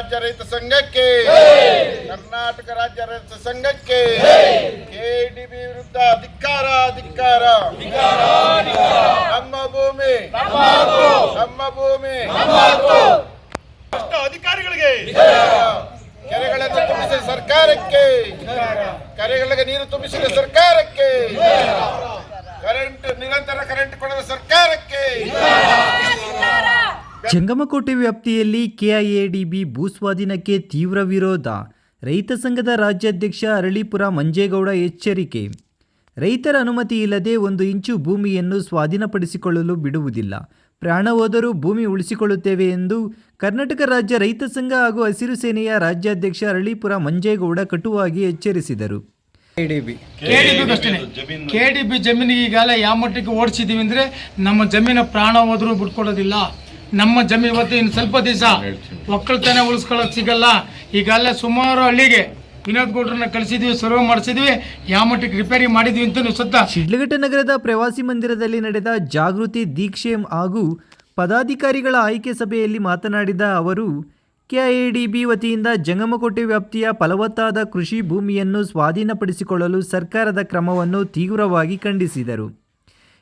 ರಾಜ್ಯ ರೈತ ಸಂಘಕ್ಕೆ, ಕರ್ನಾಟಕ ರಾಜ್ಯ ರೈತ ಸಂಘಕ್ಕೆ ಕೆಡಿಬಿ ವಿರುದ್ಧ ಧಿಕ್ಕಾರ. ನಮ್ಮ ಭೂಮಿ ನಮ್ಮ ಭೂಮಿ. ಅಧಿಕಾರಿಗಳಿಗೆ ಕೆರೆಗಳನ್ನು ತುಂಬಿಸಿದ ಸರ್ಕಾರಕ್ಕೆ, ಕೆರೆಗಳಿಗೆ ನೀರು ತುಂಬಿಸಿದ ಸರ್ಕಾರಕ್ಕೆ, ನಿರಂತರ ಕರೆಂಟ್ ಕೊಡದ ಸರ್ಕಾರಕ್ಕೆ. ಜಂಗಮಕೋಟೆ ವ್ಯಾಪ್ತಿಯಲ್ಲಿ ಕೆಐಎಡಿಬಿ ಭೂಸ್ವಾಧೀನಕ್ಕೆ ತೀವ್ರ ವಿರೋಧ. ರೈತ ಸಂಘದ ರಾಜ್ಯಾಧ್ಯಕ್ಷ ಅರಳೀಪುರ ಮಂಜೇಗೌಡ ಎಚ್ಚರಿಕೆ. ರೈತರ ಅನುಮತಿ ಇಲ್ಲದೆ 1 ಇಂಚು ಭೂಮಿಯನ್ನು ಸ್ವಾಧೀನಪಡಿಸಿಕೊಳ್ಳಲು ಬಿಡುವುದಿಲ್ಲ. ಪ್ರಾಣ ಹೋದರೂ ಭೂಮಿ ಉಳಿಸಿಕೊಳ್ಳುತ್ತೇವೆ ಎಂದು ಕರ್ನಾಟಕ ರಾಜ್ಯ ರೈತ ಸಂಘ ಹಾಗೂ ಹಸಿರು ಸೇನೆಯ ರಾಜ್ಯಾಧ್ಯಕ್ಷ ಅರಳೀಪುರ ಮಂಜೇಗೌಡ ಕಟುವಾಗಿ ಎಚ್ಚರಿಸಿದರು. ಕೆಡಿಬಿ ಜಮೀನಿಗೆ ಈಗಾಗಲೇ ಯಾವ ಮಟ್ಟಕ್ಕೆ ಓಡಿಸಿದ್ದೀವಿ ಅಂದರೆ ನಮ್ಮ ಜಮೀನು ಪ್ರಾಣ ಹೋದರೂ ಬಿಟ್ಕೊಡೋದಿಲ್ಲ. ನಮ್ಮ ಜಮೀನು ಇವತ್ತು ಇನ್ನು ಸ್ವಲ್ಪ ದಿವಸ ಒಕ್ಕಲ್ತನ ಉಳಿಸ್ಕೊಳ್ಳೋಕೆ ಸಿಗಲ್ಲ. ಈಗಾಗಲೇ ಸುಮಾರು ಹಳ್ಳಿಗೆ ವಿನೋದ್ ಗೌಡ್ರನ್ನ ಕಳಿಸಿದ್ವಿ, ಸರ್ವೆ ಮಾಡಿಸಿದ್ವಿ, ಯಾವ ಮಟ್ಟಕ್ಕೆ ರಿಪೇರಿ ಮಾಡಿದ್ವಿ ಅಂತ ಸುತ್ತ. ಶಿಡ್ಲಘಟ್ಟ ನಗರದ ಪ್ರವಾಸಿ ಮಂದಿರದಲ್ಲಿ ನಡೆದ ಜಾಗೃತಿ ದೀಕ್ಷೆ ಹಾಗೂ ಪದಾಧಿಕಾರಿಗಳ ಆಯ್ಕೆ ಸಭೆಯಲ್ಲಿ ಮಾತನಾಡಿದ ಅವರು, ಕೆಐಎಡಿಬಿ ವತಿಯಿಂದ ಜಂಗಮಕೋಟೆ ವ್ಯಾಪ್ತಿಯ ಫಲವತ್ತಾದ ಕೃಷಿ ಭೂಮಿಯನ್ನು ಸ್ವಾಧೀನಪಡಿಸಿಕೊಳ್ಳಲು ಸರ್ಕಾರದ ಕ್ರಮವನ್ನು ತೀವ್ರವಾಗಿ ಖಂಡಿಸಿದರು.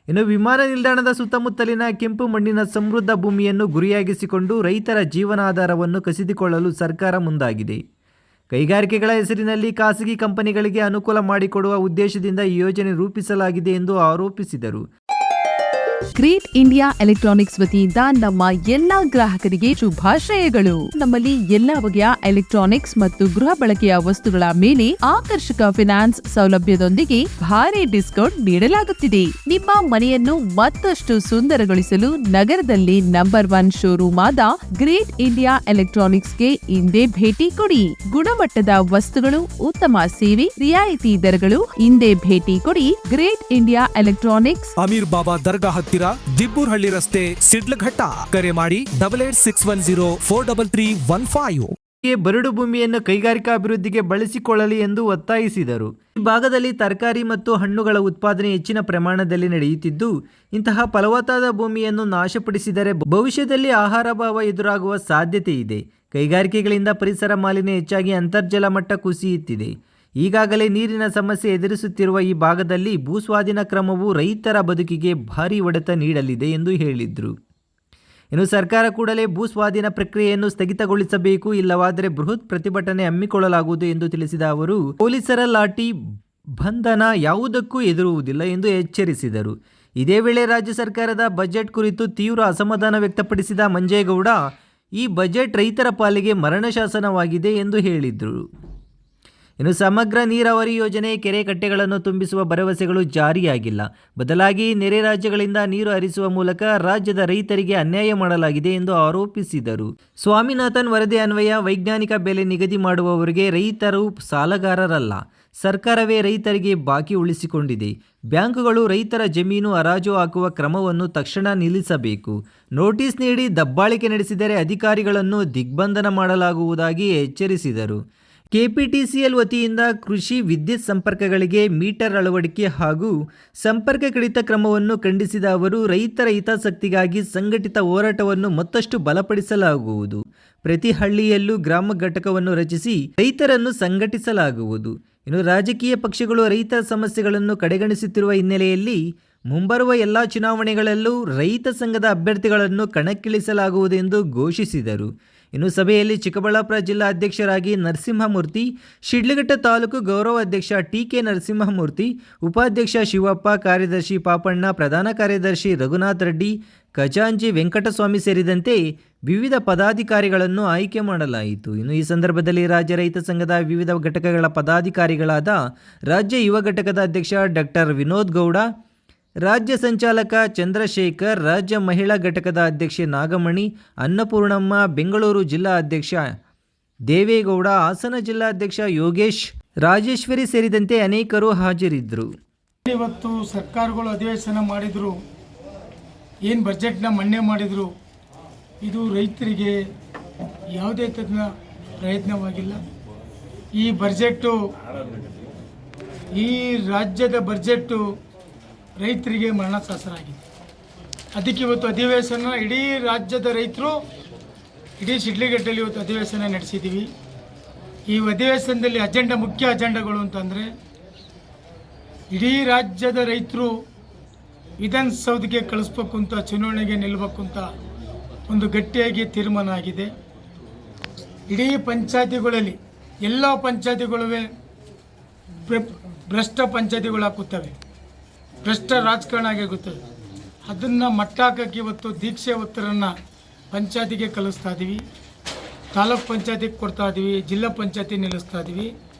ಇನ್ನು ವಿಮಾನ ನಿಲ್ದಾಣದ ಸುತ್ತಮುತ್ತಲಿನ ಕೆಂಪು ಮಣ್ಣಿನ ಸಮೃದ್ಧ ಭೂಮಿಯನ್ನು ಗುರಿಯಾಗಿಸಿಕೊಂಡು ರೈತರ ಜೀವನಾಧಾರವನ್ನು ಕಸಿದುಕೊಳ್ಳಲು ಸರ್ಕಾರ ಮುಂದಾಗಿದೆ. ಕೈಗಾರಿಕೆಗಳ ಹೆಸರಿನಲ್ಲಿ ಖಾಸಗಿ ಕಂಪನಿಗಳಿಗೆ ಅನುಕೂಲ ಮಾಡಿಕೊಡುವ ಉದ್ದೇಶದಿಂದ ಈ ಯೋಜನೆ ರೂಪಿಸಲಾಗಿದೆ ಎಂದು ಆರೋಪಿಸಿದರು. ಗ್ರೇಟ್ ಇಂಡಿಯಾ ಎಲೆಕ್ಟ್ರಾನಿಕ್ಸ್ ವತಿಯಿಂದ ನಮ್ಮ ಎಲ್ಲಾ ಗ್ರಾಹಕರಿಗೆ ಶುಭಾಶಯಗಳು. ನಮ್ಮಲ್ಲಿ ಎಲ್ಲಾ ಬಗೆಯ ಎಲೆಕ್ಟ್ರಾನಿಕ್ಸ್ ಮತ್ತು ಗೃಹ ಬಳಕೆಯ ವಸ್ತುಗಳ ಮೇಲೆ ಆಕರ್ಷಕ ಫಿನಾನ್ಸ್ ಸೌಲಭ್ಯದೊಂದಿಗೆ ಭಾರಿ ಡಿಸ್ಕೌಂಟ್ ನೀಡಲಾಗುತ್ತಿದೆ. ನಿಮ್ಮ ಮನೆಯನ್ನು ಮತ್ತಷ್ಟು ಸುಂದರಗೊಳಿಸಲು ನಗರದಲ್ಲಿ ನಂಬರ್ 1 ಶೋರೂಮ್ ಆದ ಗ್ರೇಟ್ ಇಂಡಿಯಾ ಎಲೆಕ್ಟ್ರಾನಿಕ್ಸ್ಗೆ ಇಂದೇ ಭೇಟಿ ಕೊಡಿ. ಗುಣಮಟ್ಟದ ವಸ್ತುಗಳು, ಉತ್ತಮ ಸೇವೆ, ರಿಯಾಯಿತಿ ದರಗಳು. ಇಂದೇ ಭೇಟಿ ಕೊಡಿ. ಗ್ರೇಟ್ ಇಂಡಿಯಾ ಎಲೆಕ್ಟ್ರಾನಿಕ್ಸ್, ಅಮೀರ್ ಬಾಬಾ ದರ್ಗಾ ಹತ್ತಿರ, ದಿಬ್ಬೂರ್ಹಳ್ಳಿ ರಸ್ತೆ, ಶಿಡ್ಲಘಟ್ಟ. ಕರೆ ಮಾಡಿ 8861043315. ಬರಡು ಭೂಮಿಯನ್ನು ಕೈಗಾರಿಕಾ ಅಭಿವೃದ್ಧಿಗೆ ಬಳಸಿಕೊಳ್ಳಲಿ ಎಂದು ಒತ್ತಾಯಿಸಿದರು. ಈ ಭಾಗದಲ್ಲಿ ತರಕಾರಿ ಮತ್ತು ಹಣ್ಣುಗಳ ಉತ್ಪಾದನೆ ಹೆಚ್ಚಿನ ಪ್ರಮಾಣದಲ್ಲಿ ನಡೆಯುತ್ತಿದ್ದು, ಇಂತಹ ಫಲವತ್ತಾದ ಭೂಮಿಯನ್ನು ನಾಶಪಡಿಸಿದರೆ ಭವಿಷ್ಯದಲ್ಲಿ ಆಹಾರಾಭಾವ ಎದುರಾಗುವ ಸಾಧ್ಯತೆ ಇದೆ. ಕೈಗಾರಿಕೆಗಳಿಂದ ಪರಿಸರ ಮಾಲಿನ್ಯ ಹೆಚ್ಚಾಗಿ ಅಂತರ್ಜಲ ಮಟ್ಟ ಕುಸಿಯುತ್ತಿದೆ. ಈಗಾಗಲೇ ನೀರಿನ ಸಮಸ್ಯೆ ಎದುರಿಸುತ್ತಿರುವ ಈ ಭಾಗದಲ್ಲಿ ಭೂಸ್ವಾಧೀನ ಕ್ರಮವು ರೈತರ ಬದುಕಿಗೆ ಭಾರೀ ಹೊಡೆತ ನೀಡಲಿದೆ ಎಂದು ಹೇಳಿದರು. ಇನ್ನು ಸರ್ಕಾರ ಕೂಡಲೇ ಭೂಸ್ವಾಧೀನ ಪ್ರಕ್ರಿಯೆಯನ್ನು ಸ್ಥಗಿತಗೊಳಿಸಬೇಕು, ಇಲ್ಲವಾದರೆ ಬೃಹತ್ ಪ್ರತಿಭಟನೆ ಹಮ್ಮಿಕೊಳ್ಳಲಾಗುವುದು ಎಂದು ತಿಳಿಸಿದ ಅವರು, ಪೊಲೀಸರ ಲಾಠಿ ಬಂಧನ ಯಾವುದಕ್ಕೂ ಎದುರುವುದಿಲ್ಲ ಎಂದು ಎಚ್ಚರಿಸಿದರು. ಇದೇ ವೇಳೆ ರಾಜ್ಯ ಸರ್ಕಾರದ ಬಜೆಟ್ ಕುರಿತು ತೀವ್ರ ಅಸಮಾಧಾನ ವ್ಯಕ್ತಪಡಿಸಿದ ಮಂಜೇಗೌಡ, ಈ ಬಜೆಟ್ ರೈತರ ಪಾಲಿಗೆ ಮರಣ ಶಾಸನವಾಗಿದೆ ಎಂದು ಹೇಳಿದರು. ಇನ್ನು ಸಮಗ್ರ ನೀರಾವರಿ ಯೋಜನೆ, ಕೆರೆ ಕಟ್ಟೆಗಳನ್ನು ತುಂಬಿಸುವ ಭರವಸೆಗಳು ಜಾರಿಯಾಗಿಲ್ಲ. ಬದಲಾಗಿ ನೆರೆ ರಾಜ್ಯಗಳಿಂದ ನೀರು ಹರಿಸುವ ಮೂಲಕ ರಾಜ್ಯದ ರೈತರಿಗೆ ಅನ್ಯಾಯ ಮಾಡಲಾಗಿದೆ ಎಂದು ಆರೋಪಿಸಿದರು. ಸ್ವಾಮಿನಾಥನ್ ವರದಿ ಅನ್ವಯ ವೈಜ್ಞಾನಿಕ ಬೆಲೆ ನಿಗದಿ ಮಾಡುವವರಿಗೆ ರೈತರು ಸಾಲಗಾರರಲ್ಲ. ಸರ್ಕಾರವೇ ರೈತರಿಗೆ ಬಾಕಿ ಉಳಿಸಿಕೊಂಡಿದೆ. ಬ್ಯಾಂಕುಗಳು ರೈತರ ಜಮೀನು ಹರಾಜು ಹಾಕುವ ಕ್ರಮವನ್ನು ತಕ್ಷಣ ನಿಲ್ಲಿಸಬೇಕು. ನೋಟಿಸ್ ನೀಡಿ ದಬ್ಬಾಳಿಕೆ ನಡೆಸಿದರೆ ಅಧಿಕಾರಿಗಳನ್ನು ದಿಗ್ಬಂಧನ ಮಾಡಲಾಗುವುದಾಗಿ ಎಚ್ಚರಿಸಿದರು. ಕೆಪಿಟಿಸಿಎಲ್ ವತಿಯಿಂದ ಕೃಷಿ ವಿದ್ಯುತ್ ಸಂಪರ್ಕಗಳಿಗೆ ಮೀಟರ್ ಅಳವಡಿಕೆ ಹಾಗೂ ಸಂಪರ್ಕ ಕಡಿತ ಕ್ರಮವನ್ನು ಖಂಡಿಸಿದ ಅವರು, ರೈತರ ಹಿತಾಸಕ್ತಿಗಾಗಿ ಸಂಘಟಿತ ಹೋರಾಟವನ್ನು ಮತ್ತಷ್ಟು ಬಲಪಡಿಸಲಾಗುವುದು. ಪ್ರತಿ ಹಳ್ಳಿಯಲ್ಲೂ ಗ್ರಾಮ ಘಟಕವನ್ನು ರಚಿಸಿ ರೈತರನ್ನು ಸಂಘಟಿಸಲಾಗುವುದು. ಇನ್ನು ರಾಜಕೀಯ ಪಕ್ಷಗಳು ರೈತರ ಸಮಸ್ಯೆಗಳನ್ನು ಕಡೆಗಣಿಸುತ್ತಿರುವ ಹಿನ್ನೆಲೆಯಲ್ಲಿ ಮುಂಬರುವ ಎಲ್ಲ ಚುನಾವಣೆಗಳಲ್ಲೂ ರೈತ ಸಂಘದ ಅಭ್ಯರ್ಥಿಗಳನ್ನು ಕಣಕ್ಕಿಳಿಸಲಾಗುವುದು ಎಂದು ಘೋಷಿಸಿದರು. ಇನ್ನು ಸಭೆಯಲ್ಲಿ ಚಿಕ್ಕಬಳ್ಳಾಪುರ ಜಿಲ್ಲಾ ಅಧ್ಯಕ್ಷರಾಗಿ ನರಸಿಂಹಮೂರ್ತಿ, ಶಿಡ್ಲಘಟ್ಟ ತಾಲೂಕು ಗೌರವ ಅಧ್ಯಕ್ಷ ಟಿ.ಕೆ. ನರಸಿಂಹಮೂರ್ತಿ, ಉಪಾಧ್ಯಕ್ಷ ಶಿವಪ್ಪ, ಕಾರ್ಯದರ್ಶಿ ಪಾಪಣ್ಣ, ಪ್ರಧಾನ ಕಾರ್ಯದರ್ಶಿ ರಘುನಾಥ್ ರೆಡ್ಡಿ, ಖಜಾಂಚಿ ವೆಂಕಟಸ್ವಾಮಿ ಸೇರಿದಂತೆ ವಿವಿಧ ಪದಾಧಿಕಾರಿಗಳನ್ನು ಆಯ್ಕೆ ಮಾಡಲಾಯಿತು. ಇನ್ನು ಈ ಸಂದರ್ಭದಲ್ಲಿ ರಾಜ್ಯ ರೈತ ಸಂಘದ ವಿವಿಧ ಘಟಕಗಳ ಪದಾಧಿಕಾರಿಗಳಾದ ರಾಜ್ಯ ಯುವ ಘಟಕದ ಅಧ್ಯಕ್ಷ ಡಾಕ್ಟರ್ ವಿನೋದ್ ಗೌಡ, ರಾಜ್ಯ ಸಂಚಾಲಕ ಚಂದ್ರಶೇಖರ್, ರಾಜ್ಯ ಮಹಿಳಾ ಘಟಕದ ಅಧ್ಯಕ್ಷೆ ನಾಗಮಣಿ, ಅನ್ನಪೂರ್ಣಮ್ಮ, ಬೆಂಗಳೂರು ಜಿಲ್ಲಾ ಅಧ್ಯಕ್ಷ ದೇವೇಗೌಡ, ಹಾಸನ ಜಿಲ್ಲಾ ಅಧ್ಯಕ್ಷ ಯೋಗೇಶ್, ರಾಜೇಶ್ವರಿ ಸೇರಿದಂತೆ ಅನೇಕರು ಹಾಜರಿದ್ದರು. ಇವತ್ತು ಸರ್ಕಾರಗಳು ಅಧಿವೇಶನ ಮಾಡಿದ್ರು, ಏನು ಬಜೆಟ್ನ ಮನ್ನಣೆ ಮಾಡಿದ್ರು, ಇದು ರೈತರಿಗೆ ಯಾವುದೇ ತಜ್ಞ ಪ್ರಯತ್ನವಾಗಿಲ್ಲ. ಈ ಬಜೆಟ್ಟು, ಈ ರಾಜ್ಯದ ಬಜೆಟ್ಟು ರೈತರಿಗೆ ಮರಣಶಾಸನ ಆಗಿದೆ. ಅದಕ್ಕೆ ಇವತ್ತು ಅಧಿವೇಶನ ಇಡೀ ರಾಜ್ಯದ ರೈತರು ಇಡೀ ಶಿಡ್ಲಘಟ್ಟದಲ್ಲಿ ಇವತ್ತು ಅಧಿವೇಶನ ನಡೆಸಿದ್ದೀವಿ. ಈ ಅಧಿವೇಶನದಲ್ಲಿ ಮುಖ್ಯ ಅಜೆಂಡಾಗಳು ಅಂತಂದರೆ ಇಡೀ ರಾಜ್ಯದ ರೈತರು ವಿಧಾನಸೌಧಕ್ಕೆ ಕಳಿಸ್ಬೇಕು ಅಂತ, ಚುನಾವಣೆಗೆ ನಿಲ್ಲಬೇಕು ಅಂತ ಒಂದು ಗಟ್ಟಿಯಾಗಿ ತೀರ್ಮಾನ ಆಗಿದೆ. ಇಡೀ ಪಂಚಾಯತಿಗಳಲ್ಲಿ ಎಲ್ಲ ಪಂಚಾಯತಿಗಳೇ ಭ್ರಷ್ಟ ಪಂಚಾಯತಿಗಳಾಗುತ್ತವೆ, ಭ್ರಷ್ಟ ರಾಜಕಾರಣ ಆಗುತ್ತವೆ. ಅದನ್ನು ಮಟ್ಟ ಹಾಕಕ್ಕೆ ಇವತ್ತು ದೀಕ್ಷೆ ಒತ್ತರನ್ನು ಪಂಚಾಯತಿಗೆ ಕಳಿಸ್ತಾ ಇದ್ದೀವಿ, ತಾಲೂಕ್ ಪಂಚಾಯತಿಗೆ ಕೊಡ್ತಾ ಇದ್ದೀವಿ, ಜಿಲ್ಲಾ ಪಂಚಾಯತಿ ನಿಲ್ಲಿಸ್ತಾ ಇದ್ದೀವಿ,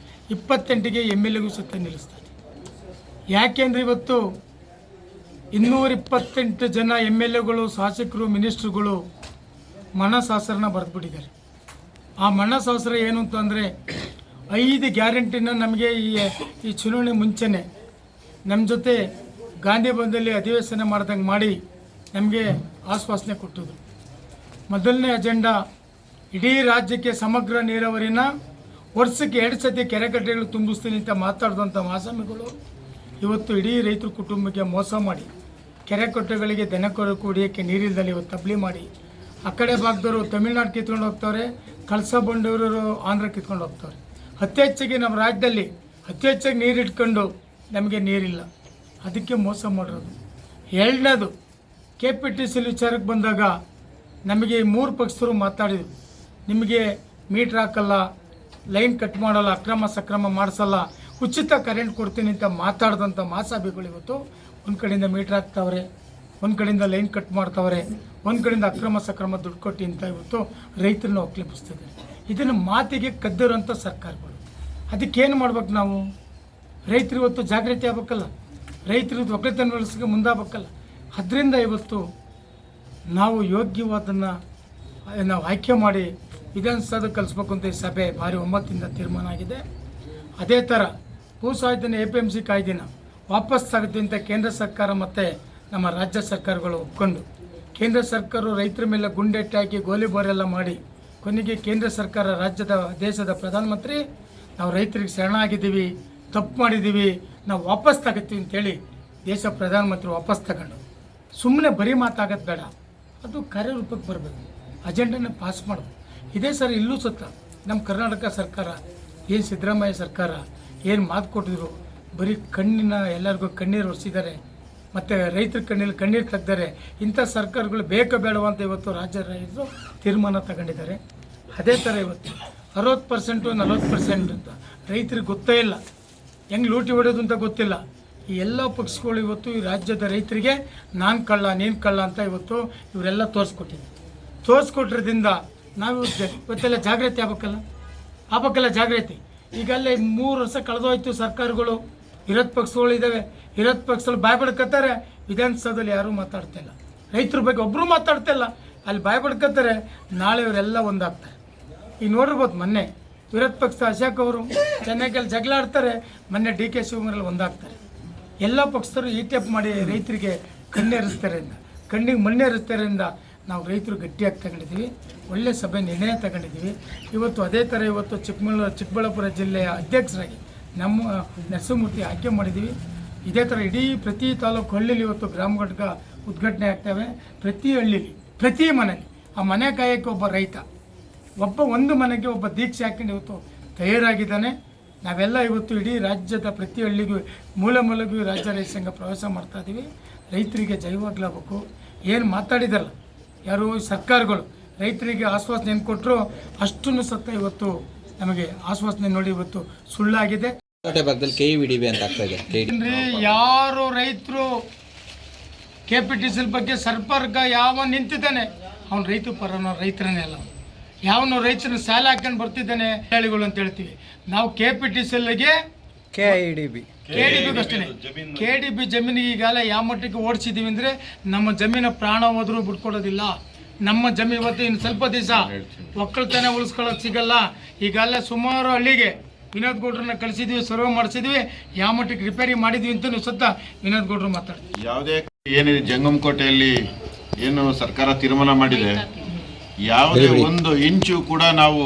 28ಗೆ MLAಗೂ ಸಹ ನಿಲ್ಲಿಸ್ತಾ ಇದ್ದೀವಿ. ಯಾಕೆಂದರೆ ಇವತ್ತು 228 ಜನ MLAಗಳು, ಶಾಸಕರು, ಮಿನಿಸ್ಟ್ರುಗಳು ಮನಸಾಸರನ ಬರೆದುಬಿಟ್ಟಿದ್ದಾರೆ. ಆ ಮನಸಾಸರ ಏನು ಅಂತಂದರೆ 5 ಗ್ಯಾರಂಟಿನ ನಮಗೆ ಈ ಚುನಾವಣೆ ಮುಂಚೆನೇ ನಮ್ಮ ಜೊತೆ ಗಾಂಧಿ ಭವನದಲ್ಲಿ ಅಧಿವೇಶನ ಮಾಡ್ದಂಗೆ ಮಾಡಿ ನಮಗೆ ಆಶ್ವಾಸನೆ ಕೊಟ್ಟರು. ಮೊದಲನೇ ಅಜೆಂಡಾ ಇಡೀ ರಾಜ್ಯಕ್ಕೆ ಸಮಗ್ರ ನೀರಾವರಿನ ವರ್ಷಕ್ಕೆ 2 ಸತಿ ಕೆರೆಕಟ್ಟೆಗಳು ತುಂಬಿಸ್ತೀನಿ ಅಂತ ಮಾತಾಡಿದಂಥ ಮಾಸಾಮಿಗಳು ಇವತ್ತು ಇಡೀ ರೈತರ ಕುಟುಂಬಕ್ಕೆ ಮೋಸ ಮಾಡಿ ಕೆರೆಕಟ್ಟೆಗಳಿಗೆ ದನಕರು ಕುಡಿಯೋಕ್ಕೆ ನೀರಿಲ್ದಲ್ಲಿ ಇವತ್ತು ತಬ್ಲಿ ಮಾಡಿ ಆ ಕಡೆ ಭಾಗದವರು ತಮಿಳ್ನಾಡು ಕಿತ್ಕೊಂಡು ಹೋಗ್ತವ್ರೆ, ಕಳಸ ಬಂಡೂರು ಆಂಧ್ರ ಕಿತ್ಕೊಂಡು ಹೋಗ್ತವ್ರೆ. ಅತಿ ಹೆಚ್ಚಿಗೆ ನಮ್ಮ ರಾಜ್ಯದಲ್ಲಿ ಅತಿ ಹೆಚ್ಚಾಗಿ ನೀರು ಇಟ್ಕೊಂಡು ನಮಗೆ ನೀರಿಲ್ಲ, ಅದಕ್ಕೆ ಮೋಸ ಮಾಡಿರೋದು. ಎರಡನೇದು KPTC ವಿಚಾರಕ್ಕೆ ಬಂದಾಗ ನಮಗೆ 3 ಪಕ್ಷದವರು ಮಾತಾಡಿದರು, ನಿಮಗೆ ಮೀಟ್ರ್ ಹಾಕಲ್ಲ, ಲೈನ್ ಕಟ್ ಮಾಡಲ್ಲ, ಅಕ್ರಮ ಸಕ್ರಮ ಮಾಡಿಸಲ್ಲ, ಉಚಿತ ಕರೆಂಟ್ ಕೊಡ್ತೀನಿ ಅಂತ ಮಾತಾಡಿದಂಥ ಮಾಸಾಬಿಗಳು ಇವತ್ತು ಒಂದು ಕಡೆಯಿಂದ ಮೀಟ್ರ್ ಹಾಕ್ತಾವ್ರೆ, ಒಂದು ಕಡೆಯಿಂದ ಲೈನ್ ಕಟ್ ಮಾಡ್ತಾವ್ರೆ, ಒಂದು ಕಡೆಯಿಂದ ಅಕ್ರಮ ಸಕ್ರಮ ದುಡ್ಡು ಕೊಟ್ಟು ಅಂತ ಇವತ್ತು ರೈತರನ್ನ ಒಕ್ಕಲಿಪಿಸ್ತಿದ್ದಾರೆ. ಇದನ್ನು ಮಾತಿಗೆ ಕದ್ದಿರೋಂಥ ಸರ್ಕಾರಗಳು. ಅದಕ್ಕೇನು ಮಾಡ್ಬೇಕು ನಾವು? ರೈತರು ಇವತ್ತು ಜಾಗೃತಿ ಆಗ್ಬೇಕಲ್ಲ, ರೈತರು ಒಕ್ಕಲಿತನ ಬೆಳೆಸೋಕೆ ಮುಂದಾಗಬೇಕಲ್ಲ. ಅದರಿಂದ ಇವತ್ತು ನಾವು ಯೋಗ್ಯವಾದನ್ನು ನಾವು ಆಯ್ಕೆ ಮಾಡಿ ವಿಧಾನಸೌಧ ಕಲಿಸ್ಬೇಕು ಅಂತ ಈ ಸಭೆ ಭಾರಿ ಒಮ್ಮತದಿಂದ ತೀರ್ಮಾನ ಆಗಿದೆ. ಅದೇ ಥರ ಭೂಸ್ವಾಧೀನ APMC ಕಾಯ್ದೆನ ವಾಪಸ್ ಆಗುತ್ತೆ ಅಂತ ಕೇಂದ್ರ ಸರ್ಕಾರ ಮತ್ತು ನಮ್ಮ ರಾಜ್ಯ ಸರ್ಕಾರಗಳು ಒಪ್ಕೊಂಡು, ಕೇಂದ್ರ ಸರ್ಕಾರ ರೈತರ ಮೇಲೆ ಗುಂಡೆಟ್ಟಿ ಹಾಕಿ ಗೋಲಿಬಾರೆಲ್ಲ ಮಾಡಿ ಕೊನೆಗೆ ಕೇಂದ್ರ ಸರ್ಕಾರ ದೇಶದ ಪ್ರಧಾನಮಂತ್ರಿ ನಾವು ರೈತರಿಗೆ ಶರಣಾಗಿದ್ದೀವಿ, ತಪ್ಪು ಮಾಡಿದ್ದೀವಿ, ನಾವು ವಾಪಸ್ ತಗೋತೀವಿ ಅಂತೇಳಿ ದೇಶ ಪ್ರಧಾನಮಂತ್ರಿ ವಾಪಸ್ ತಗೊಂಡು ಸುಮ್ಮನೆ ಬರೀ ಮಾತಾಗೋದು ಬೇಡ, ಅದು ಕಾರ್ಯರೂಪಕ್ಕೆ ಬರಬೇಕು, ಅಜೆಂಡನ್ನ ಪಾಸ್ ಮಾಡೋದು. ಇದೇ ಸರ್ ಇಲ್ಲೂ ಸುತ್ತ ನಮ್ಮ ಕರ್ನಾಟಕ ಸರ್ಕಾರ ಏನು ಸಿದ್ದರಾಮಯ್ಯ ಸರ್ಕಾರ ಏನು ಮಾತು ಕೊಟ್ಟಿದ್ರು, ಬರೀ ಎಲ್ಲರಿಗೂ ಕಣ್ಣೀರು ಒರೆಸಿದ್ದಾರೆ ಮತ್ತು ರೈತರ ಕಣ್ಣಲ್ಲಿ ಕಣ್ಣೀರು ತೆಗ್ದಾರೆ. ಇಂಥ ಸರ್ಕಾರಗಳು ಬೇಕೋ ಬೇಡವ ಅಂತ ಇವತ್ತು ರಾಜ್ಯ ರೈತರು ತೀರ್ಮಾನ ತಗೊಂಡಿದ್ದಾರೆ. ಅದೇ ಥರ ಇವತ್ತು 60% 40% ಅಂತ ರೈತರಿಗೆ ಗೊತ್ತೇ ಇಲ್ಲ, ಹೆಂಗೆ ಲೂಟಿ ಹೊಡೆಯೋದು ಅಂತ ಗೊತ್ತಿಲ್ಲ. ಈ ಎಲ್ಲ ಪಕ್ಷಗಳು ಇವತ್ತು ಈ ರಾಜ್ಯದ ರೈತರಿಗೆ ನಾನು ಕಳ್ಳ ನೀನು ಕಳ್ಳ ಅಂತ ಇವತ್ತು ಇವರೆಲ್ಲ ತೋರಿಸ್ಕೊಟ್ರದಿಂದ ನಾವು ಇವತ್ತೆಲ್ಲ ಜಾಗೃತಿ ಆಗ್ಬೇಕಲ್ಲ ಜಾಗೃತಿ. ಈಗಲ್ಲೇ 3 ವರ್ಷ ಕಳೆದೋಯ್ತು, ಸರ್ಕಾರಗಳು 20 ಪಕ್ಷಗಳು ಇದ್ದಾವೆ, 20 ಪಕ್ಷಗಳು ಬಾಯ್ ಬಡ್ಕತ್ತಾರೆ, ವಿಧಾನಸೌಧದಲ್ಲಿ ಯಾರೂ ಮಾತಾಡ್ತಾಯಿಲ್ಲ, ರೈತರ ಬಗ್ಗೆ ಒಬ್ಬರು ಮಾತಾಡ್ತಾಯಿಲ್ಲ, ಅಲ್ಲಿ ಬಾಯ್ ಬಡ್ಕತ್ತಾರೆ, ನಾಳೆ ಇವರೆಲ್ಲ ಒಂದಾಗ್ತಾರೆ. ಈಗ ನೋಡಿರ್ಬೋದು, ಮೊನ್ನೆ ವಿರೋಧ ಪಕ್ಷದ ಅಶೋಕ್ ಅವರು ಚೆನ್ನೈಯಲ್ಲಿ ಜಗಳ ಆಡ್ತಾರೆ, ಮೊನ್ನೆ DK ಶಿವಕುಮಾರಲ್ಲಿ ಒಂದಾಗ್ತಾರೆ. ಎಲ್ಲ ಪಕ್ಷದವರು ಟೈಪ್ ಮಾಡಿ ರೈತರಿಗೆ ಕಣ್ಣಿಗೆ ಮಣ್ಣೇರಿಸ್ತಾರಿಂದ ನಾವು ರೈತರು ಗಟ್ಟಿಯಾಗಿ ತಗೊಂಡಿದ್ದೀವಿ, ಒಳ್ಳೆ ಸಭೆ ನಿರ್ಣಯ ತಗೊಂಡಿದ್ದೀವಿ. ಇವತ್ತು ಅದೇ ಥರ ಇವತ್ತು ಚಿಕ್ಕಬಳ್ಳಾಪುರ ಜಿಲ್ಲೆಯ ಅಧ್ಯಕ್ಷರಾಗಿ ನಮ್ಮ ನರಸಿಂಹಮೂರ್ತಿ ಆಯ್ಕೆ ಮಾಡಿದ್ದೀವಿ. ಇದೇ ಥರ ಇಡೀ ಪ್ರತಿ ತಾಲೂಕು ಹಳ್ಳಿಲಿ ಇವತ್ತು ಗ್ರಾಮ ಘಟಕ ಉದ್ಘಾಟನೆ ಆಗ್ತವೆ. ಪ್ರತಿ ಹಳ್ಳಿಲಿ ಪ್ರತಿ ಮನೆಯಲ್ಲಿ ಆ ಮನೆ ಕಾಯಕ್ಕೆ ಒಬ್ಬ ರೈತ, ಒಂದು ಮನೆಗೆ ಒಬ್ಬ ದೀಕ್ಷೆ ಹಾಕೊಂಡು ಇವತ್ತು ತಯಾರಾಗಿದ್ದಾನೆ. ನಾವೆಲ್ಲ ಇವತ್ತು ಇಡೀ ರಾಜ್ಯದ ಪ್ರತಿ ಹಳ್ಳಿಗೂ ಮೂಲೆಗೂ ರಾಜ್ಯ ರೈತ ಸಂಘ ಪ್ರವಾಸ ಮಾಡ್ತಾ ಇದ್ದೀವಿ. ರೈತರಿಗೆ ಜೈವಾಗ್ಲಾಗಬೇಕು. ಏನು ಮಾತಾಡಿದಾರಲ್ಲ ಯಾರು ಸರ್ಕಾರಗಳು ರೈತರಿಗೆ ಆಶ್ವಾಸನೆ ಏನು ಕೊಟ್ಟರು ಅಷ್ಟನ್ನು ಸತ್ತ ಇವತ್ತು ನಮಗೆ ಆಶ್ವಾಸನೆ ನೋಡಿ ಇವತ್ತು ಸುಳ್ಳಾಗಿದೆ. ಯಾರು ರೈತರು KPTC ಬಗ್ಗೆ ಸರ್ಕಾರಕ್ಕೆ ಯಾವ ನಿಂತಿದ್ದಾನೆ ಅವನು ರೈತ ಪರನೋ ರೈತರನ್ನೇ ಅಲ್ಲ, ಯಾವನು ರೈತರನ್ನ ಸಾಲ ಹಾಕೊಂಡು ಬರ್ತಿದ್ದಾನೆ ಹೇಳಿಗಳು ಅಂತ ಹೇಳ್ತೀವಿ ನಾವು. KPTCಗೆ KDB ಅಷ್ಟೇ. KDB ಜಮೀನಿಗೆ ಈಗಾಗಲೇ ಯಾವ ಮಟ್ಟಕ್ಕೆ ಓಡಿಸಿದ್ದೀವಿ ಅಂದರೆ ನಮ್ಮ ಜಮೀನ ಪ್ರಾಣ ಹೋದ್ರೂ ಬಿಟ್ಕೊಡೋದಿಲ್ಲ. ನಮ್ಮ ಜಮೀನು ಇವತ್ತು ಇನ್ನು ಸ್ವಲ್ಪ ದಿವಸ ಒಕ್ಕಲ್ತನ ಉಳಿಸ್ಕೊಳ್ಳೋಕೆ ಸಿಗಲ್ಲ. ಈಗಾಗಲೇ ಸುಮಾರು ಹಳ್ಳಿಗೆ ವಿನೋದ್ ಗೌಡ್ರನ್ನ ಕಳಿಸಿದ್ವಿ, ಸರ್ವೆ ಮಾಡಿಸಿದ್ವಿ, ಯಾವ ಮಟ್ಟಕ್ಕೆ ರಿಪೇರಿ ಮಾಡಿದ್ವಿ ಅಂತ ನೀವು ಸತ್ತ ವಿನೋದ್ ಗೌಡ್ರು ಮಾತಾಡ್ತೀವಿ. ಯಾವುದೇ ಏನಿದೆ ಜಂಗಮಕೋಟೆಯಲ್ಲಿ ಏನು ಸರ್ಕಾರ ತೀರ್ಮಾನ ಮಾಡಿದೆ, ಯಾವುದೇ 1 ಇಂಚು ಕೂಡ ನಾವು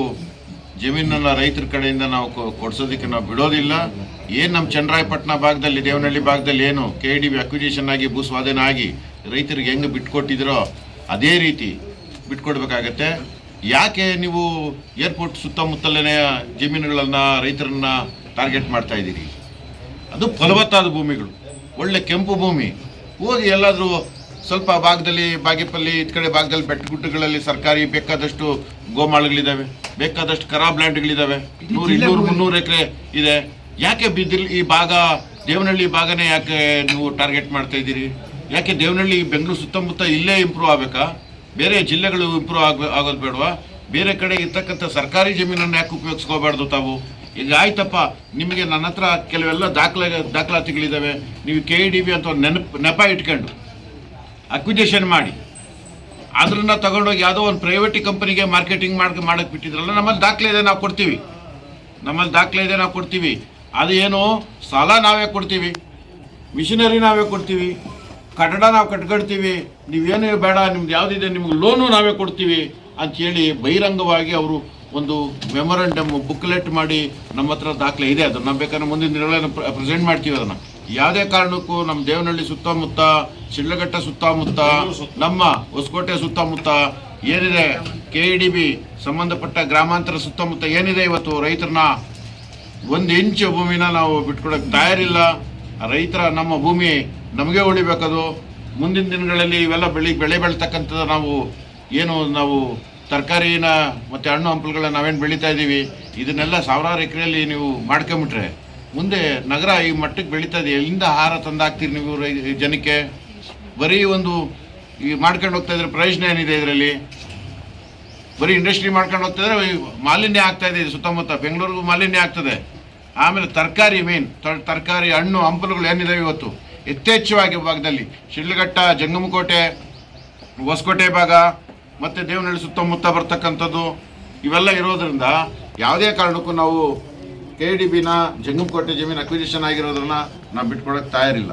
ಜಮೀನನ್ನ ರೈತರ ಕಡೆಯಿಂದ ನಾವು ಕೊಡ್ಸೋದಕ್ಕೆ ನಾವು ಬಿಡೋದಿಲ್ಲ. ಏನು ನಮ್ಮ ಚನ್ನರಾಯಪಟ್ಟಣ ಭಾಗದಲ್ಲಿ ದೇವನಹಳ್ಳಿ ಭಾಗದಲ್ಲಿ ಏನು KDB ಅಕ್ವಿಜಿಷನ್ ಆಗಿ ಭೂಸ್ವಾಧೀನ ಆಗಿ ರೈತರಿಗೆ ಹೆಂಗೆ ಬಿಟ್ಕೊಟ್ಟಿದ್ರೋ ಅದೇ ರೀತಿ ಬಿಟ್ಕೊಡ್ಬೇಕಾಗತ್ತೆ. ಯಾಕೆ ನೀವು ಏರ್ಪೋರ್ಟ್ ಸುತ್ತಮುತ್ತಲೇ ಜಮೀನುಗಳನ್ನು ರೈತರನ್ನ ಟಾರ್ಗೆಟ್ ಮಾಡ್ತಾ ಇದ್ದೀರಿ? ಅದು ಫಲವತ್ತಾದ ಭೂಮಿಗಳು, ಒಳ್ಳೆ ಕೆಂಪು ಭೂಮಿ. ಹೋಗಿ ಎಲ್ಲಾದರೂ ಸ್ವಲ್ಪ ಭಾಗದಲ್ಲಿ ಬಾಗೇಪಲ್ಲಿ ಈ ಕಡೆ ಭಾಗದಲ್ಲಿ ಬೆಟ್ಟಗುಡ್ಡಗಳಲ್ಲಿ ಸರ್ಕಾರಿ ಬೇಕಾದಷ್ಟು ಗೋಮಾಳಗಳಿದ್ದಾವೆ, ಬೇಕಾದಷ್ಟು ಖರಾಬ್ ಲ್ಯಾಂಡ್ಗಳಿದ್ದಾವೆ, 100, 200, 300 ಎಕರೆ ಇದೆ. ಯಾಕೆ ಬಿದ್ದಿಲ್ ಈ ಭಾಗ ದೇವನಹಳ್ಳಿ ಭಾಗನೇ ಯಾಕೆ ನೀವು ಟಾರ್ಗೆಟ್ ಮಾಡ್ತಾ ಇದ್ದೀರಿ? ಯಾಕೆ ದೇವನಹಳ್ಳಿ ಬೆಂಗಳೂರು ಸುತ್ತಮುತ್ತ ಇಲ್ಲೇ ಇಂಪ್ರೂವ್ ಆಗಬೇಕಾ? ಬೇರೆ ಜಿಲ್ಲೆಗಳು ಇಂಪ್ರೂವ್ ಆಗೋದು ಬೇಡವಾ? ಬೇರೆ ಕಡೆ ಇರ್ತಕ್ಕಂಥ ಸರ್ಕಾರಿ ಜಮೀನನ್ನು ಯಾಕೆ ಉಪಯೋಗಿಸ್ಕೋಬಾರ್ದು ತಾವು? ಈಗ ಆಯ್ತಪ್ಪ, ನಿಮಗೆ ನನ್ನ ಹತ್ರ ಕೆಲವೆಲ್ಲ ದಾಖಲಾತಿಗಳಿದ್ದಾವೆ. ನೀವು KEDB ಅಂತ ಒಂದು ನೆಪ ಇಟ್ಕೊಂಡು ಅಕ್ವಿಜೇಷನ್ ಮಾಡಿ ಅದನ್ನು ತಗೊಂಡೋಗಿ ಯಾವುದೋ ಒಂದು ಪ್ರೈವೇಟ್ ಕಂಪನಿಗೆ ಮಾರ್ಕೆಟಿಂಗ್ ಮಾಡಕ್ಕೆ ಬಿಟ್ಟಿದ್ರಲ್ಲ. ನಮ್ಮಲ್ಲಿ ದಾಖಲೆ ಇದೆ, ನಾವು ಕೊಡ್ತೀವಿ. ಅದು ಏನು ಸಾಲ ನಾವೇ ಕೊಡ್ತೀವಿ, ಮಿಷನರಿ ನಾವೇ ಕೊಡ್ತೀವಿ, ಕಟ್ಟಡ ನಾವು ಕಟ್ಕೊಳ್ತೀವಿ, ನೀವೇನು ಬೇಡ, ನಿಮ್ದು ಯಾವುದಿದೆ ನಿಮ್ಗೆ ಲೋನು ನಾವೇ ಕೊಡ್ತೀವಿ ಅಂಥೇಳಿ ಬಹಿರಂಗವಾಗಿ ಅವರು ಒಂದು ಮೆಮೊರಂಡಮ್ ಬುಕ್ಲೆಟ್ ಮಾಡಿ ನಮ್ಮ ಹತ್ರ ದಾಖಲೆ ಇದೆ. ಅದನ್ನು ನಾವು ಬೇಕಾದ್ರೆ ಮುಂದಿನ ದಿನಗಳಲ್ಲಿ ಪ್ರೆಸೆಂಟ್ ಮಾಡ್ತೀವಿ. ಅದನ್ನು ಯಾವುದೇ ಕಾರಣಕ್ಕೂ ನಮ್ಮ ದೇವನಹಳ್ಳಿ ಸುತ್ತಮುತ್ತ, ಶಿಡ್ಲಘಟ್ಟ ಸುತ್ತಮುತ್ತ, ನಮ್ಮ ಹೊಸಕೋಟೆ ಸುತ್ತಮುತ್ತ ಏನಿದೆ KEDB ಸಂಬಂಧಪಟ್ಟ ಗ್ರಾಮಾಂತರ ಸುತ್ತಮುತ್ತ ಏನಿದೆ, ಇವತ್ತು ರೈತರನ್ನ 1 ಇಂಚು ಭೂಮಿನ ನಾವು ಬಿಟ್ಕೊಡಕ್ಕೆ ತಯಾರಿಲ್ಲ. ರೈತರ ನಮ್ಮ ಭೂಮಿ ನಮಗೆ ಉಳಿಬೇಕದು. ಮುಂದಿನ ದಿನಗಳಲ್ಲಿ ಇವೆಲ್ಲ ಬೆಳೆ ಬೆಳೀತಕ್ಕಂಥದ್ದು ನಾವು ತರಕಾರಿನ ಮತ್ತು ಹಣ್ಣು ಹಂಪಲುಗಳನ್ನ ನಾವೇನು ಬೆಳೀತಾ ಇದ್ದೀವಿ, ಇದನ್ನೆಲ್ಲ ಸಾವಿರಾರು ಎಕರೆಯಲ್ಲಿ ನೀವು ಮಾಡ್ಕೊಂಬಿಟ್ರೆ ಮುಂದೆ ನಗರ ಈ ಮಟ್ಟಕ್ಕೆ ಬೆಳೀತಾ ಇದೆ. ಎಲ್ಲಿಂದ ಆಹಾರ ತಂದಾಕ್ತೀರಿ ನೀವು ಜನಕ್ಕೆ? ಬರೀ ಒಂದು ಈ ಮಾಡ್ಕೊಂಡು ಹೋಗ್ತಾ ಇದ್ರೆ ಪ್ರಯೋಜನ ಏನಿದೆ ಇದರಲ್ಲಿ? ಬರೀ ಇಂಡಸ್ಟ್ರಿ ಮಾಡ್ಕೊಂಡು ಹೋಗ್ತಾ ಇದ್ರೆ ಮಾಲಿನ್ಯ ಆಗ್ತಾ ಇದೆ. ಸುತ್ತಮುತ್ತ ಬೆಂಗಳೂರಿಗೂ ಮಾಲಿನ್ಯ ಆಗ್ತದೆ. ಆಮೇಲೆ ತರಕಾರಿ ಹಣ್ಣು ಹಂಪಲುಗಳು ಏನಿದಾವೆ ಇವತ್ತು ಯಥೇಚ್ಛವಾಗಿ ಭಾಗದಲ್ಲಿ ಶಿಡ್ಲಘಟ್ಟ, ಜಂಗಮಕೋಟೆ, ಹೊಸಕೋಟೆ ಭಾಗ ಮತ್ತು ದೇವನಹಳ್ಳಿ ಸುತ್ತಮುತ್ತ ಬರ್ತಕ್ಕಂಥದ್ದು ಇವೆಲ್ಲ ಇರೋದ್ರಿಂದ ಯಾವುದೇ ಕಾರಣಕ್ಕೂ ನಾವು KEDBನ ಜಂಗಮಕೋಟೆ ಜಮೀನು ಅಕ್ವಿಜಿಷನ್ ಆಗಿರೋದ್ರನ್ನ ನಾವು ಬಿಟ್ಕೊಡಕ್ಕೆ ತಯಾರಿಲ್ಲ.